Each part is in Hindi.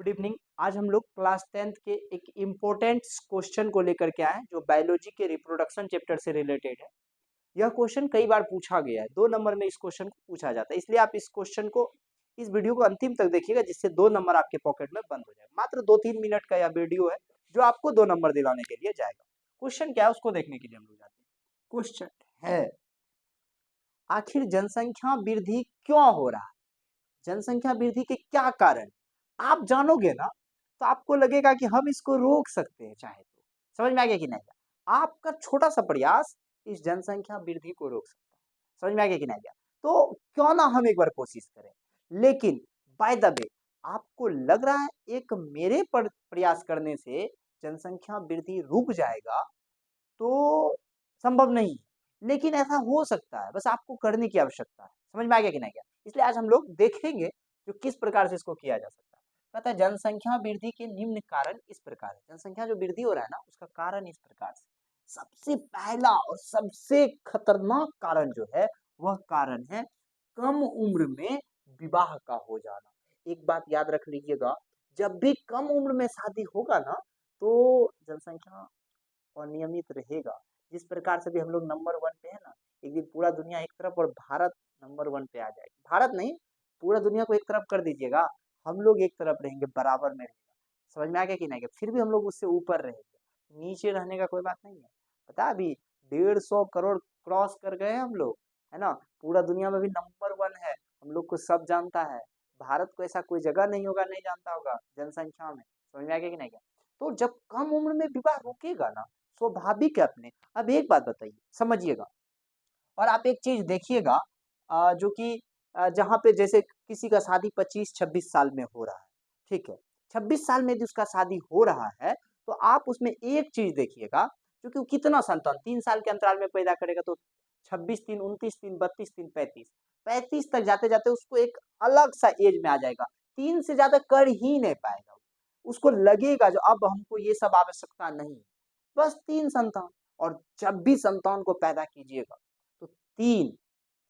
Good evening. आज हम लोग क्लास 10th के एक इम्पोर्टेंट क्वेश्चन को लेकर के आए हैं जो बायोलॉजी के रिप्रोडक्शन चैप्टर से रिलेटेड है। यह क्वेश्चन कई बार पूछा गया है, 2 नंबर में इस क्वेश्चन को पूछा जाता है, इसलिए आप इस क्वेश्चन को इस वीडियो को अंतिम तक देखिएगा जिससे 2 नंबर आपके पॉकेट में बंद हो जाए। मात्र 2-3 मिनट का यह वीडियो है जो आपको 2 नंबर दिलाने के लिए जाएगा। क्वेश्चन क्या है उसको देखने के लिए हम लोग जाते हैं। क्वेश्चन है, आखिर जनसंख्या वृद्धि क्यों हो रहा है? जनसंख्या वृद्धि के क्या कारण? आप जानोगे ना तो आपको लगेगा कि हम इसको रोक सकते हैं चाहे तो। समझ में आ गया कि नहीं? आपका छोटा सा प्रयास इस जनसंख्या वृद्धि को रोक सकता है। समझ में आ गया कि नहीं? तो क्यों ना हम एक बार कोशिश करें। लेकिन बाय द वे आपको लग रहा है एक मेरे प्रयास करने से जनसंख्या वृद्धि रुक जाएगा तो संभव नहीं, लेकिन ऐसा हो सकता है, बस आपको करने की आवश्यकता है। समझ में आ गया कि नहीं? इसलिए आज हम लोग देखेंगे जो किस प्रकार से इसको किया जा सकता है। कहता है जनसंख्या वृद्धि के निम्न कारण इस प्रकार है। जनसंख्या जो वृद्धि हो रहा है ना उसका कारण इस प्रकार से। सबसे पहला और सबसे खतरनाक कारण जो है वह कारण है कम उम्र में विवाह का हो जाना। एक बात याद रख लीजिएगा, जब भी कम उम्र में शादी होगा ना तो जनसंख्या अनियमित रहेगा। जिस प्रकार से भी हम लोग नंबर 1 पे है ना, एक दिन पूरा दुनिया एक तरफ और भारत नंबर 1 पे आ जाएगा। भारत नहीं, पूरा दुनिया को एक तरफ कर दीजिएगा, हम लोग एक तरफ रहेंगे, बराबर में रहेगा। समझ में आ गया कि नहीं? फिर भी हम लोग उससे ऊपर रहेंगे, नीचे रहने का कोई बात नहीं है। पता है अभी 150 करोड़ क्रॉस कर गए हम लोग, है ना? पूरा दुनिया में भी नंबर 1 है, हम लोग को सब जानता है। भारत को ऐसा कोई जगह नहीं होगा नहीं जानता होगा जनसंख्या में। समझ में आ गया कि नहीं? तो जब कम उम्र में विवाह रुकेगा ना, स्वाभाविक है अपने। अब एक बात बताइए, समझिएगा और आप एक चीज देखिएगा, जो कि जहाँ पे जैसे किसी का शादी 25-26 साल में हो रहा है, ठीक है? 26 साल में यदि उसका शादी हो रहा है तो आप उसमें एक चीज देखिएगा, क्योंकि वो कितना संतान 3 साल के अंतराल में पैदा करेगा तो 26 3 29 3 32 3 35 तक जाते जाते उसको एक अलग सा एज में आ जाएगा। 3 से ज्यादा कर ही नहीं पाएगा। उसको लगेगा जो अब हमको ये सब आवश्यकता नहीं है, बस 3 संतान। और जब भी संतान को पैदा कीजिएगा तो 3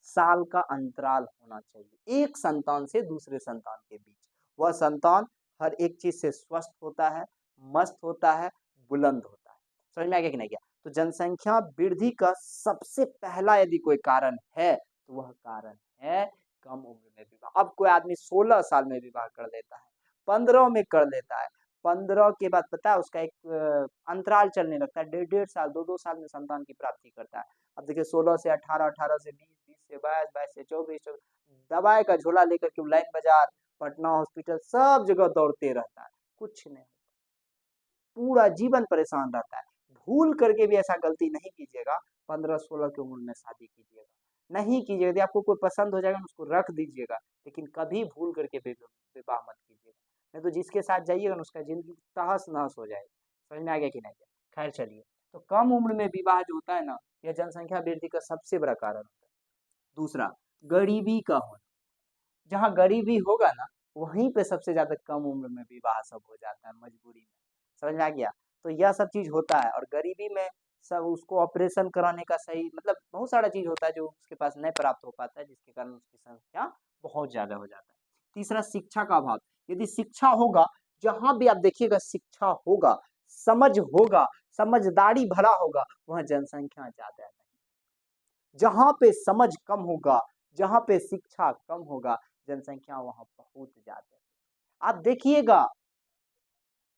साल का अंतराल होना चाहिए एक संतान से दूसरे संतान के बीच। वह संतान हर एक चीज से स्वस्थ होता है, मस्त होता है, बुलंद होता है। समझ में आ गया कि नहीं? गया तो जनसंख्या वृद्धि का सबसे पहला यदि कोई कारण है तो वह कारण है कम उम्र में विवाह। अब कोई आदमी 16 साल में विवाह कर लेता है, 15 में कर लेता है, 15 के बाद पता है उसका एक अंतराल चलने लगता है, 1.5 साल 2-2 साल में संतान की प्राप्ति करता है। अब देखिए 16 से 18, 18 से 20, 20 से 22, 22 से 24, दवाई का झोला लेकर के लाइन बाजार, पटना हॉस्पिटल सब जगह दौड़ते रहता है, कुछ नहीं, पूरा जीवन परेशान रहता है। भूल करके भी ऐसा गलती नहीं कीजिएगा, 15-16 की उम्र में शादी कीजिएगा, नहीं कीजिएगा। यदि आपको कोई पसंद हो जाएगा उसको रख दीजिएगा, लेकिन कभी भूल करके विवाह मत कीजिएगा, नहीं तो जिसके साथ जाइएगा ना उसका जिंदगी तहस नहस हो जाएगा। समझ में आ गया कि नहीं? खैर चलिए, तो कम उम्र में विवाह जो होता है ना, यह जनसंख्या वृद्धि का सबसे बड़ा कारण होता है। दूसरा, गरीबी का होना। जहाँ गरीबी होगा ना वहीं पे सबसे ज्यादा कम उम्र में विवाह सब हो जाता है, मजबूरी में। समझ में आ गया? तो यह सब चीज होता है और गरीबी में सब उसको ऑपरेशन कराने का सही मतलब बहुत सारा चीज होता है जो उसके पास नहीं प्राप्त हो पाता है, जिसके कारण उसकी संख्या बहुत ज्यादा हो जाता है। तीसरा, शिक्षा का अभाव। यदि शिक्षा होगा, जहां भी आप देखिएगा शिक्षा होगा, समझ होगा, समझदारी भरा होगा, वह जनसंख्या ज्यादा है। जहां पे समझ कम होगा, जहां पे शिक्षा कम होगा, जनसंख्या वहां बहुत ज्यादा है। आप देखिएगा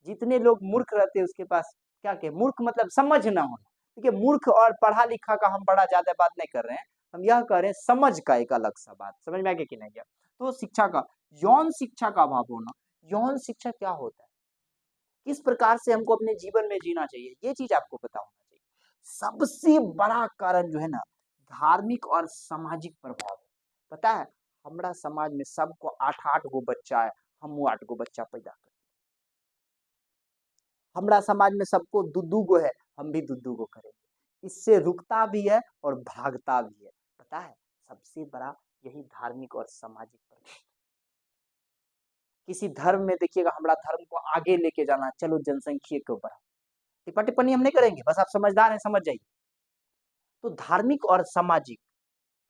जितने लोग मूर्ख रहते हैं उसके पास क्या क्या मूर्ख मतलब समझ ना होना। देखिए मूर्ख और पढ़ा लिखा का हम बड़ा ज्यादा बात नहीं कर रहे हैं, हम यह कर रहे हैं समझ का एक अलग सा बात। समझ में आ गया कि नहीं गया? तो शिक्षा का, यौन शिक्षा का अभाव होना। यौन शिक्षा क्या होता है, किस प्रकार से हमको अपने जीवन में जीना चाहिए, ये चीज आपको पता होना चाहिए। सबसे बड़ा कारण जो है ना, धार्मिक और सामाजिक प्रभाव है। पता है हमारा समाज में सबको 8-8 गो बच्चा है, हम वो 8 गो बच्चा पैदा करते हैं। हमारा समाज में सबको 2-2 गो है, हम भी 2-2 गो करेंगे। इससे रुकता भी है और भागता भी है। पता है सबसे बड़ा यही धार्मिक और सामाजिक प्रभाव। किसी धर्म में देखिएगा हमारा धर्म को आगे लेके जाना, चलो जनसंख्या के ऊपर टिप्पा टिप्पणी हम नहीं करेंगे, बस आप समझदार हैं समझ जाइए। तो धार्मिक और सामाजिक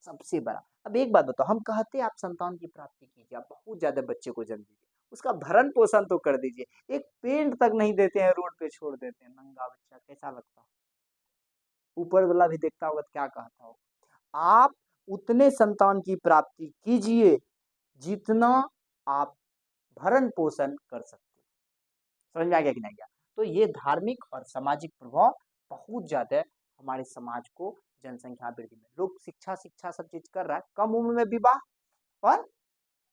सबसे बड़ा। अब एक बात बताओ, हम कहते हैं आप संतान की प्राप्ति कीजिए, आप बहुत ज्यादा बच्चे को जन्म दीजिए, उसका भरण पोषण तो कर दीजिए। एक पेंट तक नहीं देते हैं, रोड पे छोड़ देते हैं नंगा बच्चा, कैसा लगता है? ऊपर वाला भी देखता होगा तो क्या कहता होगा। आप उतने संतान की प्राप्ति कीजिए जितना आप भरण पोषण कर सकते हैं। समझ में आ गया कि नहीं गया? तो ये धार्मिक और सामाजिक प्रभाव बहुत ज्यादा हमारे समाज को जनसंख्या वृद्धि में, लोग शिक्षा शिक्षा सब चीज कर रहा है, कम उम्र में विवाह और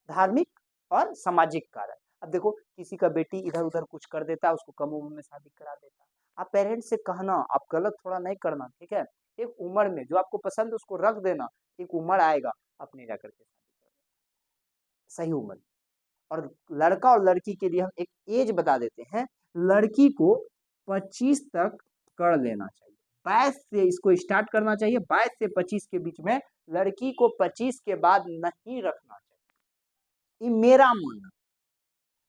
धार्मिक और सामाजिक कारण। अब देखो किसी का बेटी इधर उधर कुछ कर देता है, उसको कम उम्र में शादी करा देता है। आप पेरेंट्स से कहना, आप गलत थोड़ा नहीं करना, ठीक है? एक उम्र में जो आपको पसंद उसको रख देना, एक उम्र आएगा अपने जाकर के शादी करना, सही उम्र। और लड़का और लड़की के लिए हम एक एज बता देते हैं, लड़की को 25 तक कर लेना चाहिए, 22 से इसको स्टार्ट करना चाहिए, 22 से 25 के बीच में, लड़की को 25 के बाद नहीं रखना चाहिए। ये मेरा मानना,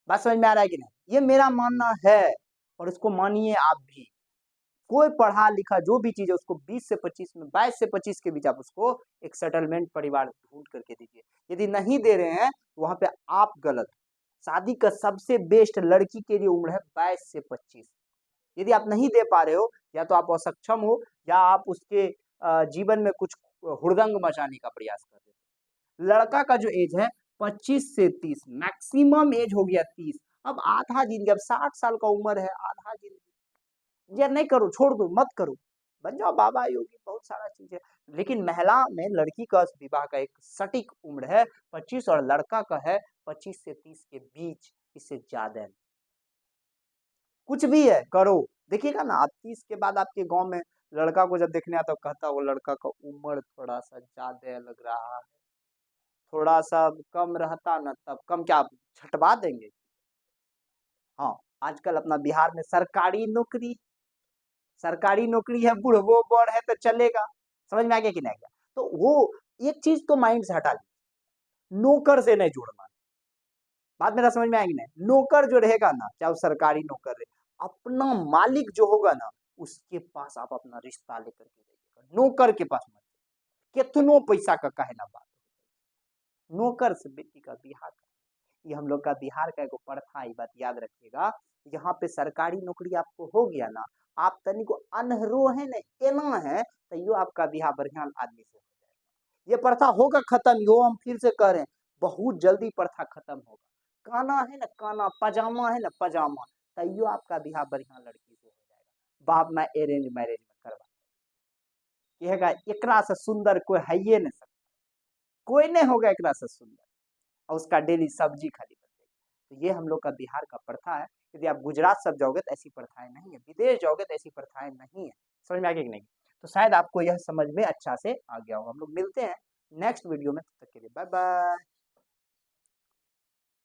बात समझ में आ रहा है कि नहीं? ये मेरा मानना है और इसको मानिए आप भी। कोई पढ़ा लिखा जो भी चीज है उसको 20 से 25 में, 22 से 25 के बीच आप उसको एक सेटलमेंट परिवार ढूंढ करके दीजिए। यदि नहीं दे रहे हैं तो वहां पे आप गलत। शादी का सबसे बेस्ट लड़की के लिए उम्र है 22 से 25। यदि आप नहीं दे पा रहे हो, या तो आप असक्षम हो या आप उसके जीवन में कुछ हुड़दंग मचाने का प्रयास कर रहे हो। लड़का का जो एज है 25 से 30, मैक्सिमम एज हो गया 30। अब आधा जिंदगी, अब 60 साल का उम्र है, आधा जिंदगी, या नहीं करो, छोड़ दो, मत करो, बन जाओ बाबा योगी, बहुत सारा चीज है। लेकिन महिला में लड़की का विवाह का एक सटीक उम्र है 25 और लड़का का है 25 से 30 के बीच, इससे ज्यादा नहीं। कुछ भी है करो, देखिएगा ना आप 30 के बाद आपके गांव में लड़का को जब देखने आता कहता वो लड़का का उम्र थोड़ा सा ज्यादा लग रहा है, थोड़ा सा कम रहता ना तब कम, क्या आप छटवा देंगे? हाँ, आजकल अपना बिहार में सरकारी नौकरी है, बुढ़बो बड़ है तो चलेगा। समझ में आ गया कि नहीं गया? तो वो एक चीज तो माइंड से हटा ली, नौकर से नहीं जुड़ना। बात मेरा समझ में आएगी नहीं? नौकर जो रहेगा ना, चाहे वो सरकारी नौकर रहे, अपना मालिक जो होगा ना उसके पास आप अपना रिश्ता लेकर के जाइएगा, नौकर के पास मत। कितनों पैसा का काहे ना बात, नौकर से बेटी का बिहार का, ये हम लोग का बिहार का एक प्रथा, ये बात याद रखिएगा। यहाँ पे सरकारी नौकरी आपको हो गया ना, आप तनी को अनहरो है ना, एना है तो यो आपका बिहार बढ़िया आदमी से हो जाएगा। ये प्रथा होगा खत्म, यो हम फिर से कह रहे हैं, बहुत जल्दी प्रथा खत्म होगा। काना है ना काना, पजामा है ना पजामा, तो यो आपका बिहार बढ़िया लड़की से हो जाएगा। बाप मैं अरेंज मैरिज में करवा, कहेगा एकरा से सुंदर कोई है ही नहीं सकता, कोई नहीं होगा एकरा से सुंदर, और उसका डेली सब्जी खाली बन जाएगी। तो ये हम लोग का बिहार का प्रथा है। यदि आप गुजरात सब जाओगे तो ऐसी प्रथाएं नहीं है, विदेश जाओगे तो ऐसी प्रथाएं नहीं है। समझ में आ गया कि नहीं? तो शायद आपको यह समझ में अच्छा से आ गया होगा। हम लोग मिलते हैं नेक्स्ट वीडियो में, तब तक के लिए बाय बाय।